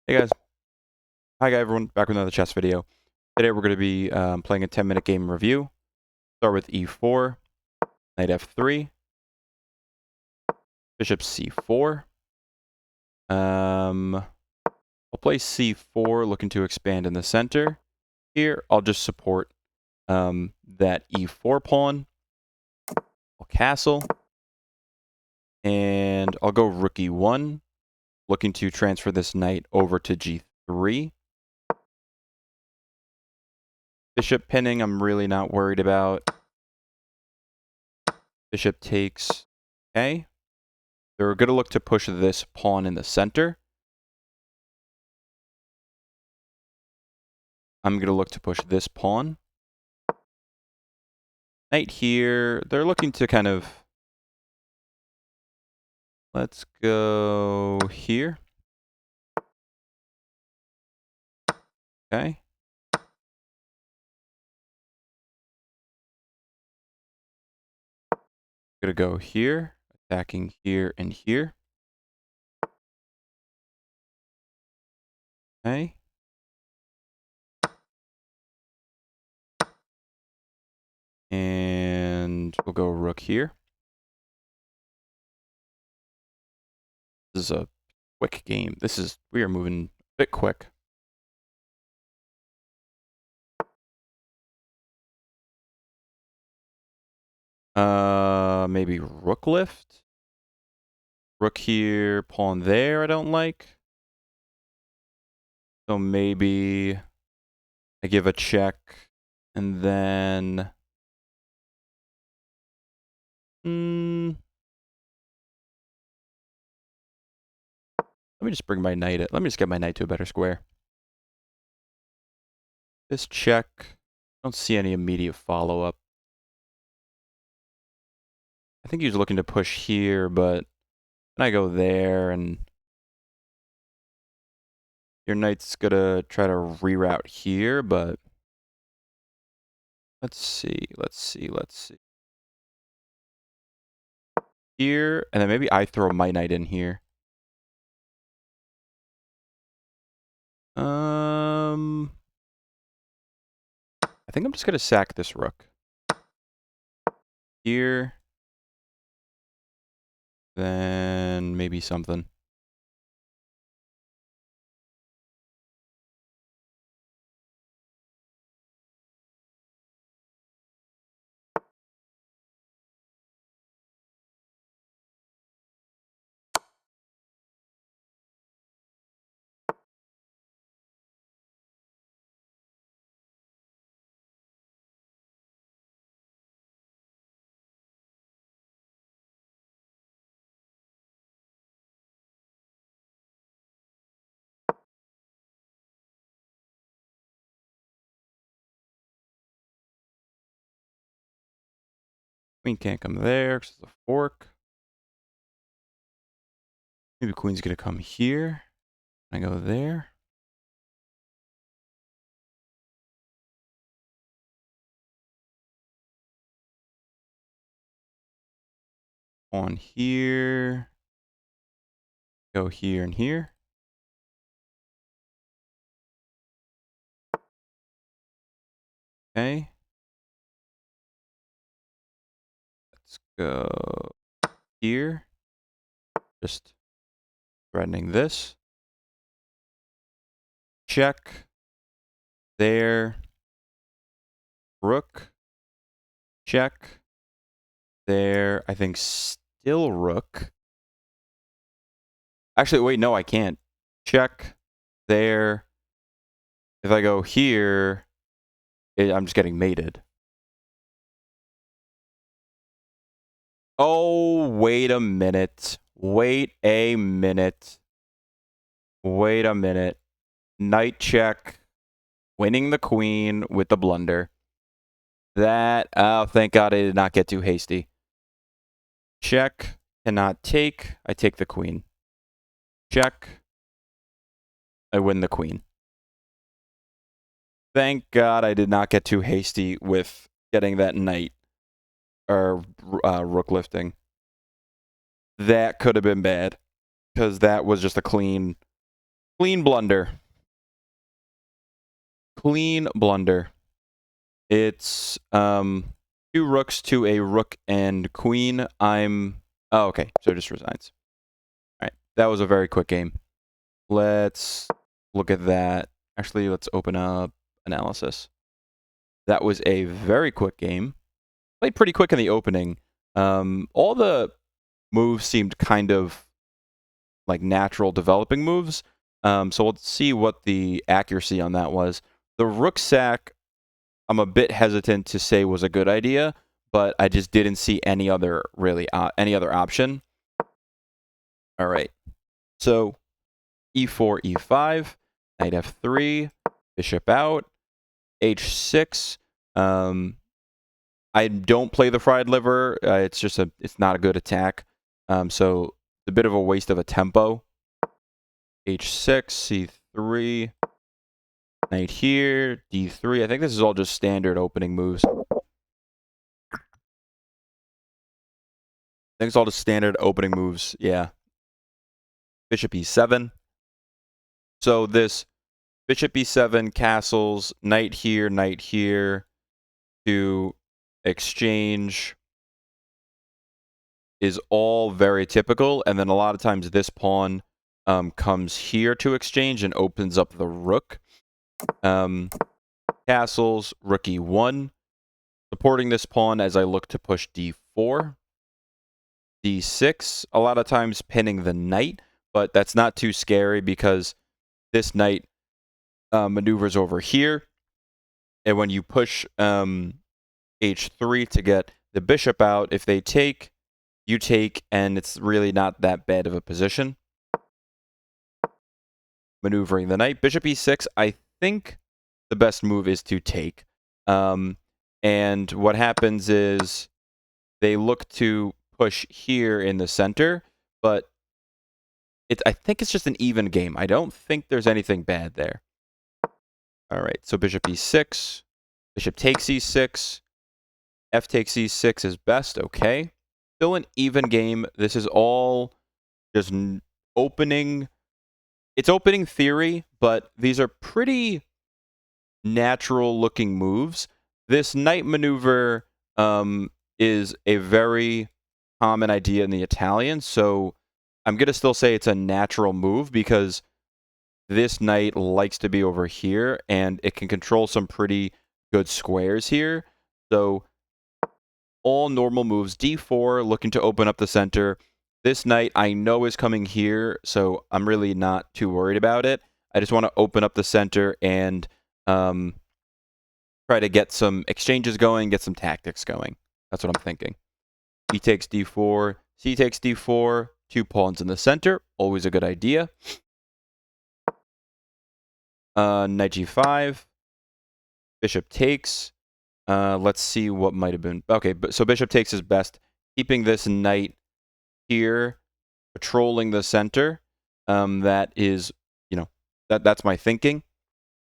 Hey guys, hi everyone, back with another chess video. Today we're going to be playing a 10-minute game review. Start with e4, knight f3, bishop c4. I'll play c4, looking to expand in the center. Here, I'll just support that e4 pawn. I'll castle, and I'll go rook e1, looking to transfer this knight over to g3. Bishop pinning, I'm really not worried about. Bishop takes, okay. They're going to look to push this pawn in the center. I'm going to look to push this pawn. Knight here. They're looking to kind of... Let's go here. Okay. Going to go here. Attacking here and here. Okay. And we'll go rook here. This is a quick game. We are moving a bit quick. Maybe rook lift. Rook here, pawn there, I don't like. So maybe I give a check and then... Let me just bring my knight. Let me just get my knight to a better square. This check. I don't see any immediate follow-up. I think he was looking to push here, but then I go there, and your knight's gonna try to reroute here, but let's see. Here, and then maybe I throw my knight in here. I think I'm just gonna sack this rook. Here. Then maybe something. Queen can't come there because it's a fork. Maybe queen's gonna come here. I go there. On here. Go here and here. Okay. Let's go here. Just threatening this. Check. There. Rook. Check. There. I think still rook. Actually, wait, no, I can't. Check. There. If I go here, I'm just getting mated. Oh, wait a minute. Wait a minute. Wait a minute. Knight check. Winning the queen with the blunder. That, oh, thank God I did not get too hasty. Check. Cannot take. I take the queen. Check. I win the queen. Thank God I did not get too hasty with getting that knight. Or rook lifting. That could have been bad. Because that was just a clean Clean blunder. Clean blunder. It's two rooks to a rook and queen. Oh, okay. So it just resigns. All right. That was a very quick game. Let's look at that. Actually, let's open up analysis. That was a very quick game. Played pretty quick in the opening. All the moves seemed kind of like natural developing moves. So let's see what the accuracy on that was. The rook sack, I'm a bit hesitant to say was a good idea, but I just didn't see any other option. All right. So e4, e5, knight f3, bishop out, h6. I don't play the fried liver. It's not a good attack. So it's a bit of a waste of a tempo. h6, c3, knight here, d3. I think this is all just standard opening moves. I think it's all just standard opening moves. Yeah. Bishop e7. So this bishop e7, castles, knight here to exchange is all very typical. And then a lot of times this pawn comes here to exchange and opens up the rook. Castles, rook e1. Supporting this pawn as I look to push d4. d6, a lot of times pinning the knight, but that's not too scary because this knight maneuvers over here. And when you push h3 to get the bishop out, if they take, you take, and it's really not that bad of a position. Maneuvering the knight. Bishop e6, I think the best move is to take. And what happens is they look to push here in the center, but I think it's just an even game. I don't think there's anything bad there. All right, so bishop e6, bishop takes e6, f takes e6 is best. Okay, still an even game. This is all just opening. It's opening theory, but these are pretty natural looking moves. This knight maneuver is a very common idea in the Italian, so I'm going to still say it's a natural move because this knight likes to be over here, and it can control some pretty good squares here. So all normal moves. d4, looking to open up the center. This knight I know is coming here, so I'm really not too worried about it. I just want to open up the center and try to get some exchanges going, get some tactics going. That's what I'm thinking. E takes d4, c takes d4, two pawns in the center, always a good idea. Knight g5, bishop takes. Let's see what might have been. Okay, so bishop takes is best. Keeping this knight here, patrolling the center. That is, that's my thinking.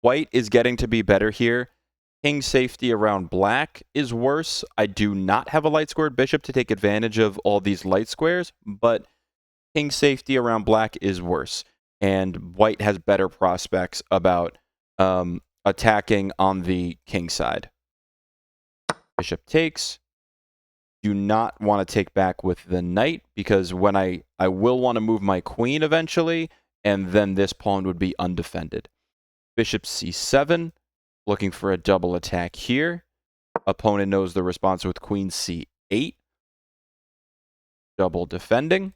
White is getting to be better here. King safety around black is worse. I do not have a light squared bishop to take advantage of all these light squares, but king safety around black is worse. And white has better prospects about attacking on the king side. Bishop takes. Do not want to take back with the knight because when I will want to move my queen eventually, and then this pawn would be undefended. Bishop c7, looking for a double attack here. Opponent knows the response with queen c8. Double defending.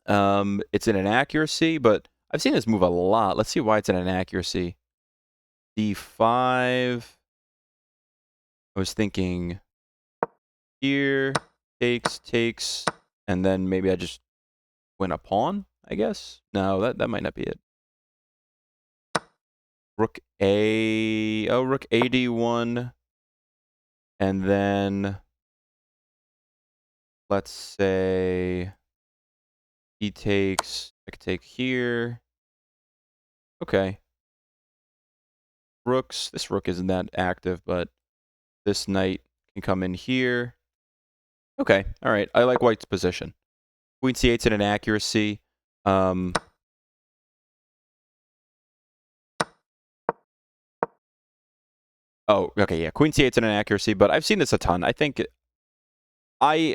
It's an inaccuracy, but I've seen this move a lot. Let's see why it's an inaccuracy. d5. I was thinking here, takes, and then maybe I just win a pawn, I guess. No, that might not be it. Rook a, rook ad1, and then let's say he takes. I could take here. Okay. Rooks. This rook isn't that active, but this knight can come in here. Okay. All right. I like white's position. Queen c8's an inaccuracy. Oh, okay, yeah. Queen c8's an inaccuracy, but I've seen this a ton. I think I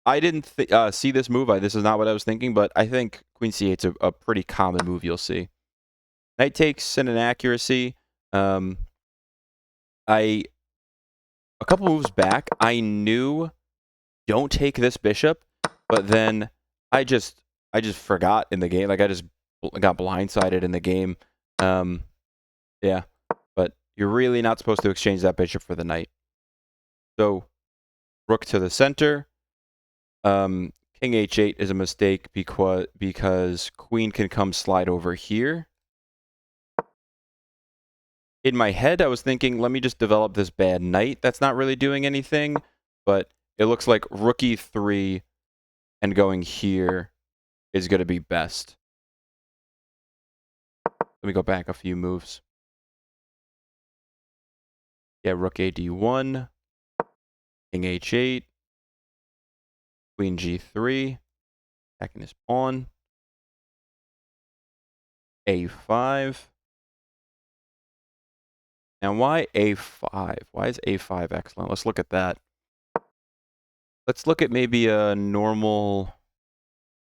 didn't see this move. This is not what I was thinking, but I think Queen c8's a pretty common move you'll see. Knight takes an inaccuracy. A couple moves back, I knew don't take this bishop, but then I just forgot in the game. Like I just got blindsided in the game. Yeah, but you're really not supposed to exchange that bishop for the knight. So rook to the center. King h8 is a mistake because queen can come slide over here. In my head, I was thinking, let me just develop this bad knight that's not really doing anything, but it looks like rook e3 and going here is going to be best. Let me go back a few moves. Yeah, rook ad1, king h8, queen g3, attacking his pawn, a5. And why a5? Why is a5 excellent? Let's look at that. Let's look at maybe a normal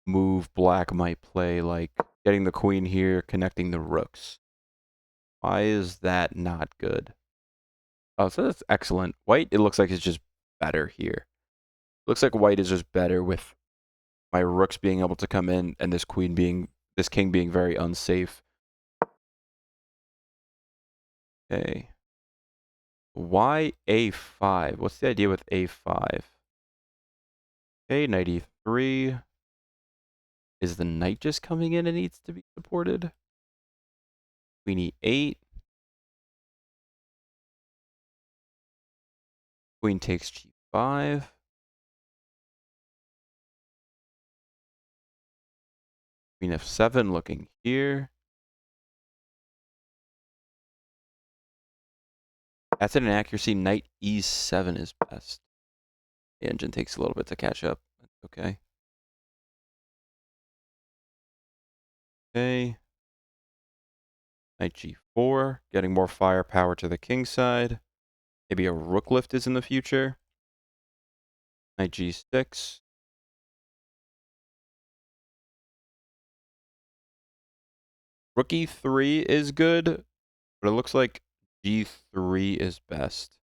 move black might play, like getting the queen here, connecting the rooks. Why is that not good? Oh, so that's excellent. White, it looks like it's just better here. Looks like white is just better with my rooks being able to come in and this king being very unsafe. Okay. Why a5? What's the idea with a5? Okay, knight e3. Is the knight just coming in and needs to be supported? Queen e8. Queen takes g5. Queen f7 looking here. That's an inaccuracy. Knight e7 is best. The engine takes a little bit to catch up. Okay. Okay. Knight g4, getting more firepower to the king side. Maybe a rook lift is in the future. Knight g6. Rook e3 is good, but it looks like g3 is best.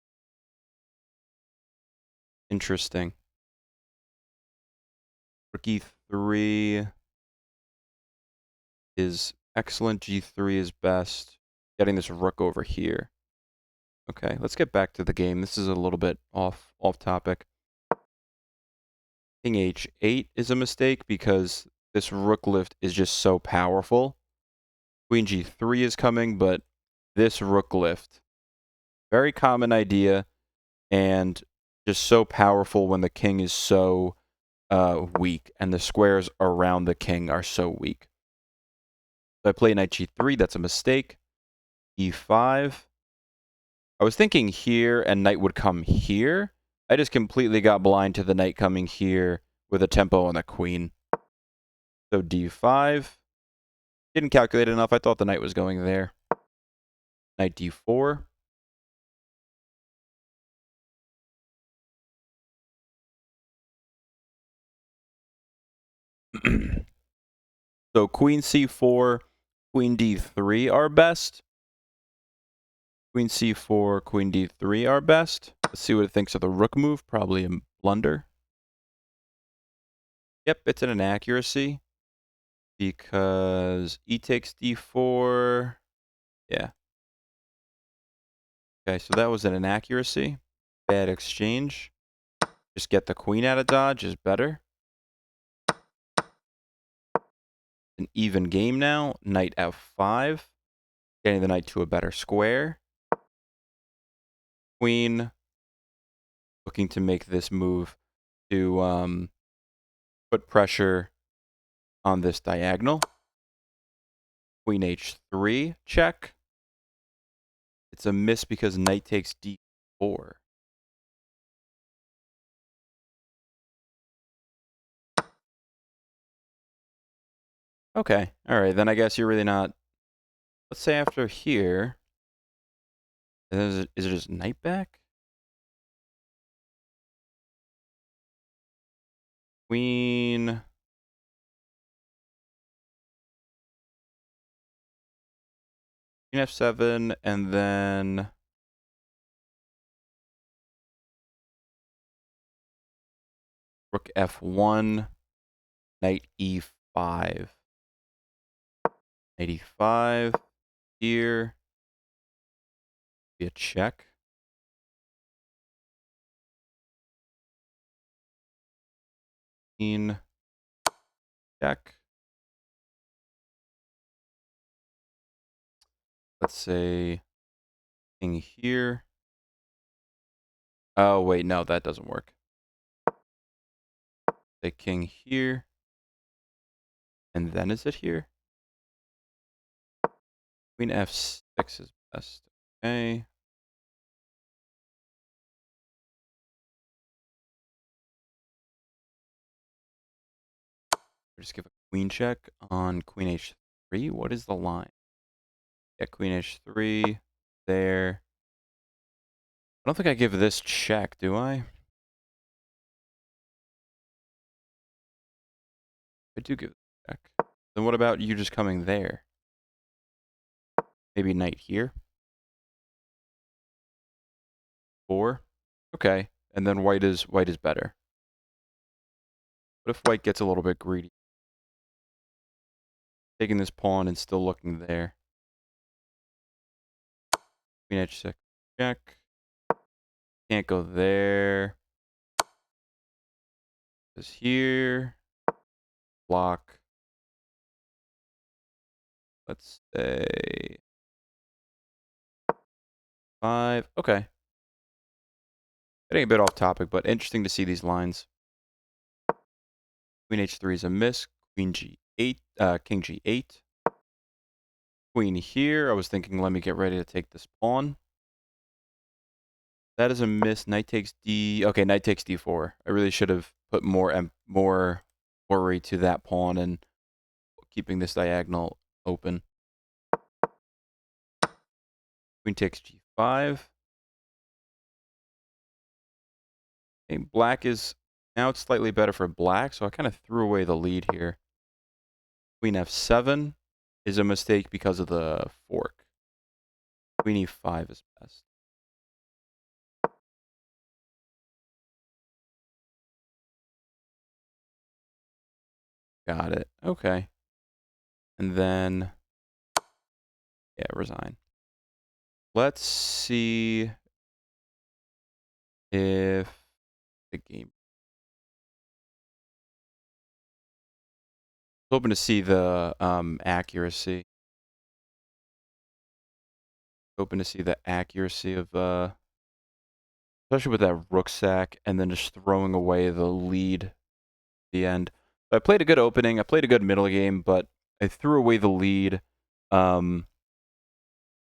Interesting. Rook e3 is excellent. G3 is best. Getting this rook over here. Okay, let's get back to the game. This is a little bit off topic. King h8 is a mistake because this rook lift is just so powerful. Queen g3 is coming, but this rook lift, very common idea, and just so powerful when the king is so weak, and the squares around the king are so weak. So I play knight g3, that's a mistake. e5. I was thinking here and knight would come here. I just completely got blind to the knight coming here with a tempo on the queen. So d5. Didn't calculate enough. I thought the knight was going there. Knight d4. So queen c4, queen d3 are best. Queen c4, queen d3 are best. Let's see what it thinks of the rook move. Probably a blunder. Yep, it's an inaccuracy. Because e takes d4. Yeah. Okay, so that was an inaccuracy. Bad exchange. Just get the queen out of dodge is better. An even game now. Knight f5. Getting the knight to a better square. Queen. Looking to make this move to put pressure on this diagonal. Queen h3. Check. It's a miss because knight takes d4. Okay. All right. Then I guess you're really not. Let's say after here. And then is it just knight back? Queen. Queen f7, and then rook f1, knight e5. Knight e5 here. Be a check. Queen, check. Let's say king here. Oh, wait, no, that doesn't work. Say king here. And then is it here? Queen f6 is best. Okay. Just give a queen check on queen h3. What is the line? Yeah, queen h3. There. I don't think I give this check, do I? I do give it a check. Then what about you just coming there? Maybe knight here? 4? Okay. And then white is better. What if white gets a little bit greedy? Taking this pawn and still looking there. Queen h6 check. Can't go there. Is here. Block. Let's say 5. Okay. Getting a bit off topic, but interesting to see these lines. Queen h3 is a miss. Queen g8. King g8. Queen here. I was thinking, let me get ready to take this pawn. That is a miss. Knight takes d. Okay, knight takes d4. I really should have put more worry to that pawn and keeping this diagonal open. Queen takes g5. Okay, black is now it's slightly better for black, so I kind of threw away the lead here. Queen f7 is a mistake because of the fork. Queen e5 is best. Got it. Okay. And then, yeah, resign. Let's see if the game. Hoping to see the accuracy. Hoping to see the accuracy of especially with that rook sack and then just throwing away the lead at the end. So I played a good opening. I played a good middle game, but I threw away the lead in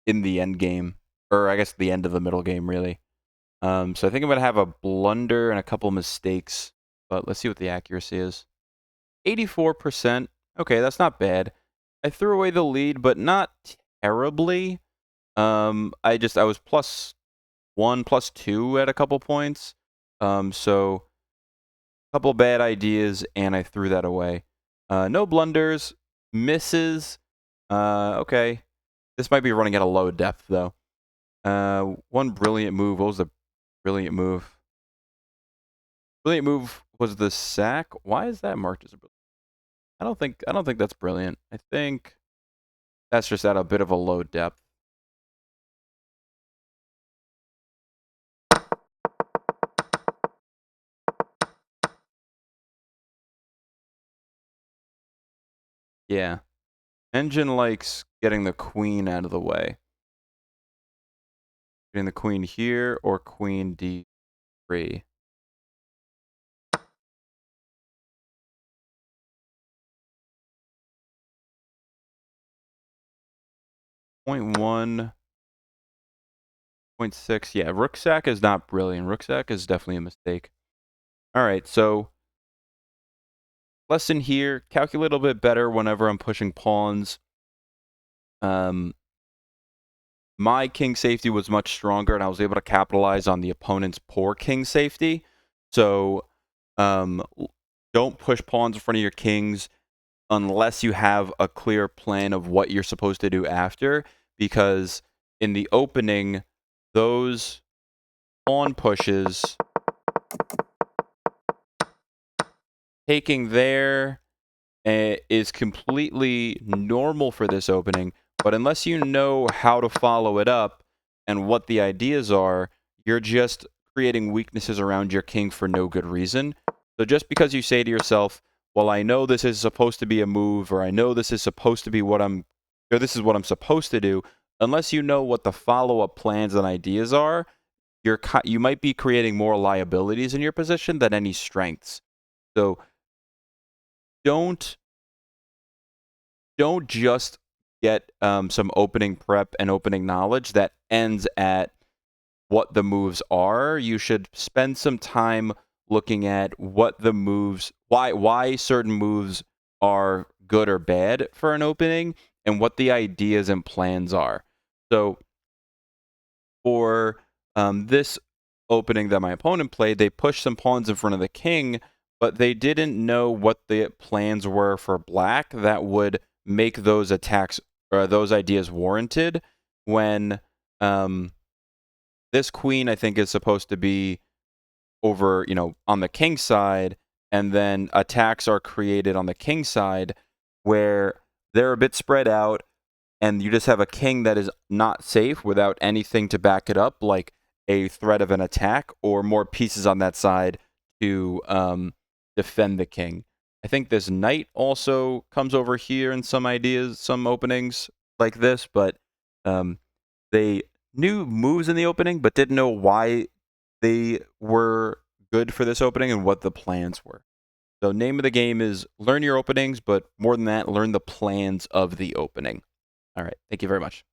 the end game, or I guess the end of the middle game, really. So I think I'm gonna have a blunder and a couple mistakes, but let's see what the accuracy is. 84%. Okay, that's not bad. I threw away the lead, but not terribly. I was +1, +2 at a couple points. So a couple bad ideas, and I threw that away. No blunders, misses. Okay. This might be running at a low depth, though. One brilliant move. What was the brilliant move? Brilliant move was the sack. Why is that marked as a brilliant? I don't think that's brilliant. I think that's just at a bit of a low depth. Yeah. Engine likes getting the queen out of the way. Getting the queen here or queen d3. Point 1, point 6. Yeah, rook sack is not brilliant. Rook sack is definitely a mistake. All right, so lesson here, calculate a little bit better whenever I'm pushing pawns. my king safety was much stronger, and I was able to capitalize on the opponent's poor king safety. So don't push pawns in front of your kings unless you have a clear plan of what you're supposed to do after, because in the opening, those pawn pushes taking there is completely normal for this opening, but unless you know how to follow it up and what the ideas are, you're just creating weaknesses around your king for no good reason. So just because you say to yourself, well, I know this is supposed to be a move, or I know this is supposed to be this is what I'm supposed to do, unless you know what the follow-up plans and ideas are, you might be creating more liabilities in your position than any strengths. So don't just get some opening prep and opening knowledge that ends at what the moves are. You should spend some time looking at what the moves, why certain moves are good or bad for an opening, and what the ideas and plans are. So for this opening that my opponent played, they pushed some pawns in front of the king, but they didn't know what the plans were for black that would make those attacks or those ideas warranted when this queen, I think, is supposed to be over, on the king side, and then attacks are created on the king side where they're a bit spread out, and you just have a king that is not safe without anything to back it up, like a threat of an attack or more pieces on that side to defend the king. I think this knight also comes over here in some ideas, some openings like this, but they knew moves in the opening, but didn't know why they were good for this opening and what the plans were. So name of the game is learn your openings, but more than that, learn the plans of the opening. All right. Thank you very much.